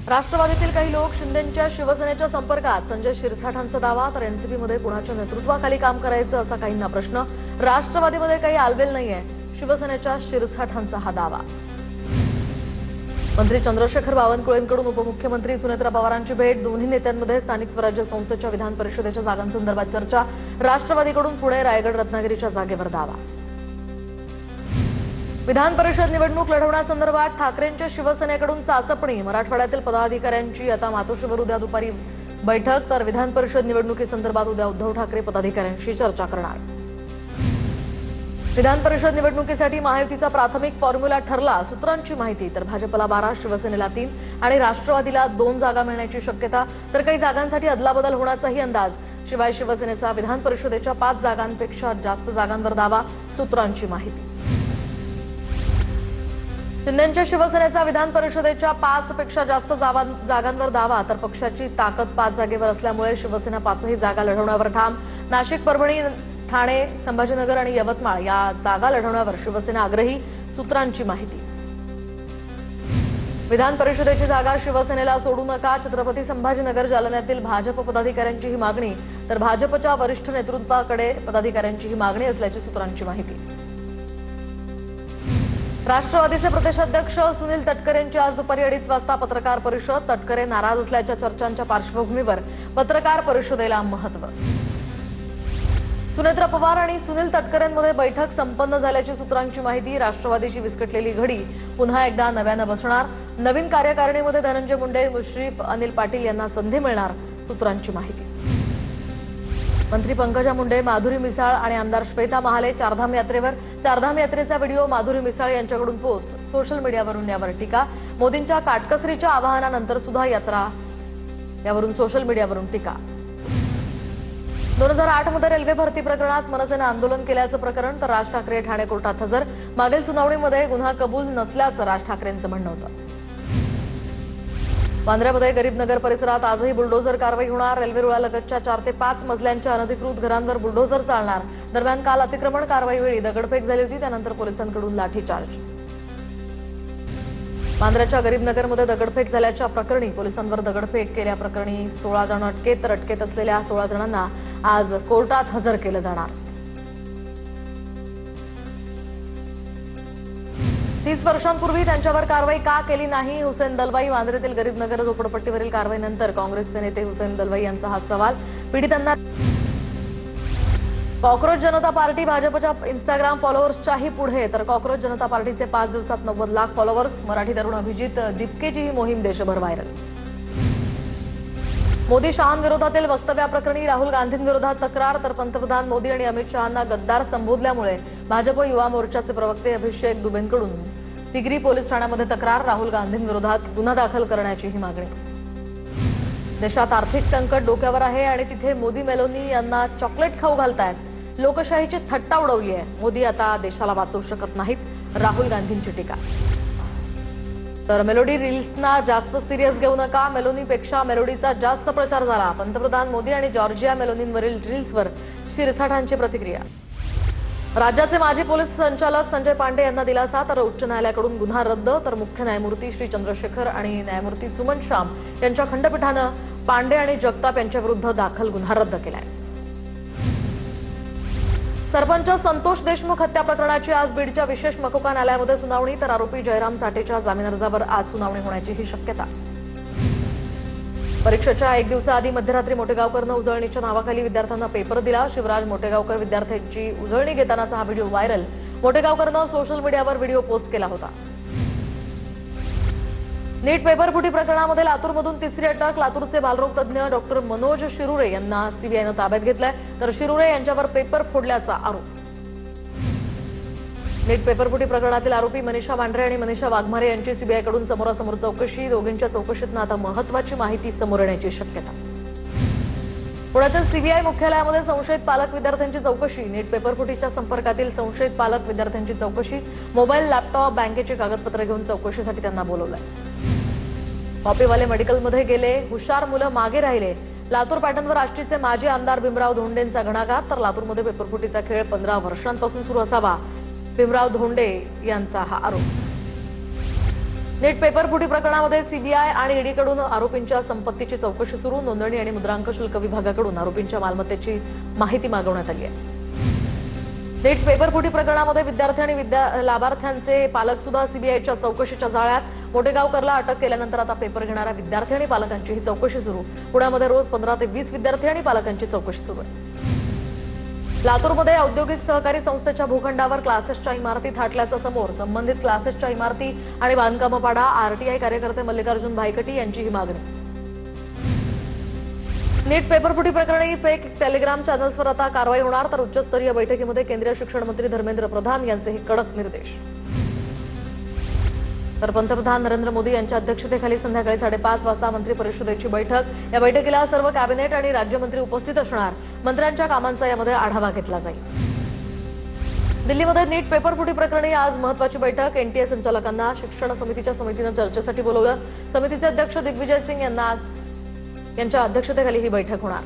राष्ट्रवादीतील काही लोक शिंदेंच्या शिवसेनेच्या संपर्कात, संजय शिरसाठांचा दावा. तर एनसीपीमध्ये कुणाच्या नेतृत्वाखाली काम करायचं असा काहींना प्रश्न. राष्ट्रवादीमध्ये काही आलबेल नाहीये, शिवसेनेच्या शिरसाठांचा हा दावा. मंत्री चंद्रशेखर बावनकुळेंकडून उपमुख्यमंत्री सुनेत्रा पवारांची भेट. दोन्ही नेत्यांमध्ये स्थानिक स्वराज्य संस्थेच्या विधान परिषदेच्या जागांसंदर्भात चर्चा. राष्ट्रवादीकडून पुणे, रायगड, रत्नागिरीच्या जागेवर दावा. विधान परिषद निवडणूक लढवण्यासंदर्भात ठाकरेंच्या शिवसेनेकडून चाचपणी. मराठवाड्यातील पदाधिकाऱ्यांची आता मातोश्रीवर उद्या दुपारी बैठक. तर विधान परिषद निवडणुकीसंदर्भात उद्या उद्धव ठाकरे पदाधिकाऱ्यांशी चर्चा करणार. विधान परिषद निवडणुकीसाठी महायुतीचा प्राथमिक फॉर्म्युला ठरला, सूत्रांची माहिती. तर भाजपला 12, शिवसेनेला 3 आणि राष्ट्रवादीला 2 जागा मिळण्याची शक्यता. तर काही जागांसाठी अदलाबदल होण्याचाही अंदाज. शिवाय शिवसेनेचा विधान परिषदेच्या 5 जागांपेक्षा जास्त जागांवर दावा, सूत्रांची माहिती. शिंदेंच्या शिवसेनेचा विधान परिषदेच्या 5 पेक्षा जास्त जागांवर दावा. तर पक्षाची ताकद 5 जागेवर असल्यामुळे शिवसेना 5ही जागा लढवण्यावर ठाम. नाशिक, परभणी, ठाणे, संभाजीनगर आणि यवतमाळ या जागा लढवण्यावर शिवसेना आग्रही, सूत्रांची माहिती. विधान परिषदेची जागा शिवसेनेला सोडू नका. छत्रपती संभाजीनगर, जालन्यातील भाजप पदाधिकाऱ्यांची ही मागणी. तर भाजपच्या वरिष्ठ नेतृत्वाकडे पदाधिकाऱ्यांची ही मागणी असल्याची सूत्रांची माहिती. राष्ट्रवादीचे प्रदेशाध्यक्ष सुनील तटकरे यांची आज दुपारी 2:30 वाजता पत्रकार परिषद. तटकरे नाराज असल्याच्या चर्चांच्या पार्श्वभूमीवर पत्रकार परिषदेला महत्त्व. सुनेत्रा पवार आणि सुनील तटकरेंमध्ये बैठक संपन्न झाल्याची सूत्रांची माहिती. राष्ट्रवादीची विस्कटलेली घडी पुन्हा एकदा नव्यानं बसणार. नवीन कार्यकारिणीमध्ये धनंजय मुंडे, मुश्रीफ, अनिल पाटील यांना संधी मिळणार, सूत्रांची माहिती. मंत्री पंकजा मुंडे, माधुरी मिसाळ आणि आमदार श्वेता महाले चारधाम यात्रेवर. चारधाम यात्रेचा व्हिडिओ माधुरी मिसाळ यांच्याकडून पोस्ट. सोशल मीडियावरून यावर टीका. मोदींच्या काटकसरीच्या आवाहनानंतर सुद्धा यात्रा, यावरून सोशल मीडियावरून टीका. 2008 मध्ये रेल्वे भरती प्रकरणात मनसेनं आंदोलन केल्याचं प्रकरण. तर राज ठाकरे ठाणे कोर्टात हजर. मागील सुनावणीमध्ये गुन्हा कबूल नसल्याचं राज ठाकरेंचं म्हणणं होतं. वांद्र्यामध्ये गरीबनगर परिसरात आजही बुलडोझर कारवाई होणार. रेल्वे रुळालगतच्या 4 ते 5 मजल्यांच्या अनधिकृत घरांवर बुलडोझर चालणार. दरम्यान काल अतिक्रमण कारवाईवेळी दगडफेक झाली होती, त्यानंतर पोलिसांकडून लाठीचार्ज. वांद्र्याच्या गरीबनगरमध्ये दगडफेक झाल्याच्या प्रकरणी पोलिसांवर दगडफेक केल्याप्रकरणी 16 जण अटकेत. तर अटकेत असलेल्या 16 जणांना आज कोर्टात हजर केलं जाणार. 30 वर्षांपूर्वी त्यांच्यावर कारवाई का केली नाही? हुसेन दलवाई. वांद्र्यातील गरीबनगर झोपडपट्टीवरील कारवाईनंतर काँग्रेसचे नेते हुसेन दलवाई यांचा हा सवाल. पीडितांना कॉक्रोच जनता पार्टी भाजपच्या इंस्टाग्राम फॉलोअर्सच्याही पुढे. तर कॉक्रोच जनता पार्टीचे 5 दिवसात 90 लाख फॉलोअर्स. मराठी तरुण अभिजित दिपकेची ही मोहीम देशभर व्हायरल. मोदी शहांविरोधातील वक्तव्याप्रकरणी राहुल गांधींविरोधात तक्रार. तर पंतप्रधान मोदी आणि अमित शहांना गद्दार संबोधल्यामुळे भाजप युवा मोर्चाचे प्रवक्ते अभिषेक दुबेंकडून तिगरी पोलीस ठाण्यामध्ये तक्रार. राहुल गांधींविरोधात गुन्हा दाखल करण्याची ही मागणी. देशात आर्थिक संकट डोक्यावर आहे आणि तिथे मोदी मेलोनी यांना चॉकलेट खाऊ घालतायत. लोकशाहीची थट्टा उडवली आहे. मोदी आता देशाला वाचवू शकत नाहीत, राहुल गांधींची टीका. तर मेलोडी रील्सना जास्त सिरियस घेऊ नका. मेलोनीपेक्षा मेलोडीचा जास्त प्रचार झाला. पंतप्रधान मोदी आणि जॉर्जिया मेलोनींवरील रील्सवर शिरसाठांची प्रतिक्रिया. राज्याचे माजी पोलीस संचालक संजय पांडे यांना दिलासा. तर उच्च न्यायालयाकडून गुन्हा रद्द. तर मुख्य न्यायमूर्ती श्री चंद्रशेखर आणि न्यायमूर्ती सुमन श्याम यांच्या खंडपीठानं पांडे आणि जगताप यांच्याविरुद्ध दाखल गुन्हा रद्द केलाय. सरपंच संतोष देशमुख हत्या प्रकरणाची आज बीडच्या विशेष मकोका न्यायालयामध्ये सुनावणी. तर आरोपी जयराम चाटेच्या जामीन अर्जावर आज सुनावणी होण्याची ही शक्यता. परीक्षेच्या 1 दिवसाआधी मध्यरात्री मोटेगावकरनं उजळणीच्या नावाखाली विद्यार्थ्यांना पेपर दिला. शिवराज मोटेगावकर विद्यार्थ्यांची उजळणी घेतानाचा हा व्हिडिओ व्हायरल. मोटेगावकरनं सोशल मीडियावर व्हिडिओ पोस्ट केला होता. नीट पेपरफुटी प्रकरणामध्ये लातूरमधून 3री अटक. लातूरचे बालरोग तज्ज्ञ डॉक्टर मनोज शिरुरे यांना सीबीआयनं ताब्यात घेतलंय. तर शिरुरे यांच्यावर पेपर फोडल्याचा आरोप. नीट पेपरफुटी प्रकरणातील आरोपी मनीषा मांढरे आणि मनीषा वाघमारे यांची सीबीआयकडून समोरासमोर चौकशी. दोघींच्या चौकशीतनं आता महत्त्वाची माहिती समोर येण्याची शक्यता. पुण्यातील सीबीआय मुख्यालयामध्ये संशयित पालक विद्यार्थ्यांची चौकशी. नीट पेपरफुटीच्या संपर्कातील संशयित पालक विद्यार्थ्यांची चौकशी. मोबाईल, लॅपटॉप, बँकेची कागदपत्रे घेऊन चौकशीसाठी त्यांना बोलवलंय. कॉपीवाले मेडिकलमध्ये गेले, हुशार मुलं मागे राहिले. लातूर पॅटर्नवर आष्टीचे माजी आमदार भीमराव धोंडेंचा घणाघात. तर लातूरमध्ये पेपरफुटीचा खेळ 15 वर्षांपासून सुरू असावा, भीमराव धोंडे यांचा हा आरोप. नीट पेपर फुटी प्रकरणामध्ये सीबीआय आणि ईडीकडून आरोपींच्या संपत्तीची चौकशी सुरू. नोंदणी आणि मुद्रांक शुल्क विभागाकडून आरोपींच्या मालमत्तेची माहिती मागवण्यात आली आहे. नीट पेपर फुटी प्रकरणामध्ये विद्यार्थी आणि लाभार्थ्यांचे पालक सुद्धा सीबीआयच्या चौकशीच्या जाळ्यात. मोठेगावकरला अटक केल्यानंतर आता पेपर घेणाऱ्या विद्यार्थी आणि पालकांची ही चौकशी सुरू. पुण्यामध्ये रोज 15 ते 20 विद्यार्थी आणि पालकांची चौकशी सुरू आहे. लातूरमध्ये औद्योगिक सहकारी संस्थेच्या भूखंडावर क्लासेसच्या इमारती थाटल्याचं समोर. संबंधित क्लासेसच्या इमारती आणि बांधकाम पाडा. आरटीआय कार्यकर्ते मल्लिकार्जुन भाईकटी यांची ही मागणी. नीट पेपरफुटी प्रकरणी फेक टेलिग्राम चॅनल्सवर आता कारवाई होणार. तर उच्चस्तरीय बैठकीमध्ये केंद्रीय शिक्षण मंत्री धर्मेंद्र प्रधान यांचे हे कडक निर्देश. तर पंतप्रधान नरेंद्र मोदी यांच्या अध्यक्षतेखाली संध्याकाळी 5:30 वाजता मंत्री परिषदेची बैठक. या बैठकीला सर्व कॅबिनेट आणि राज्यमंत्री उपस्थित असणार. मंत्र्यांच्या कामांचा यामध्ये आढावा घेतला जाईल. दिल्लीमध्ये नीट पेपरफुटी प्रकरणी आज महत्त्वाची बैठक. एनटीए संचालकांना शिक्षण समितीनं चर्चेसाठी बोलवलं. समितीचे अध्यक्ष दिग्विजय सिंग यांच्या अध्यक्षतेखाली ही बैठक होणार.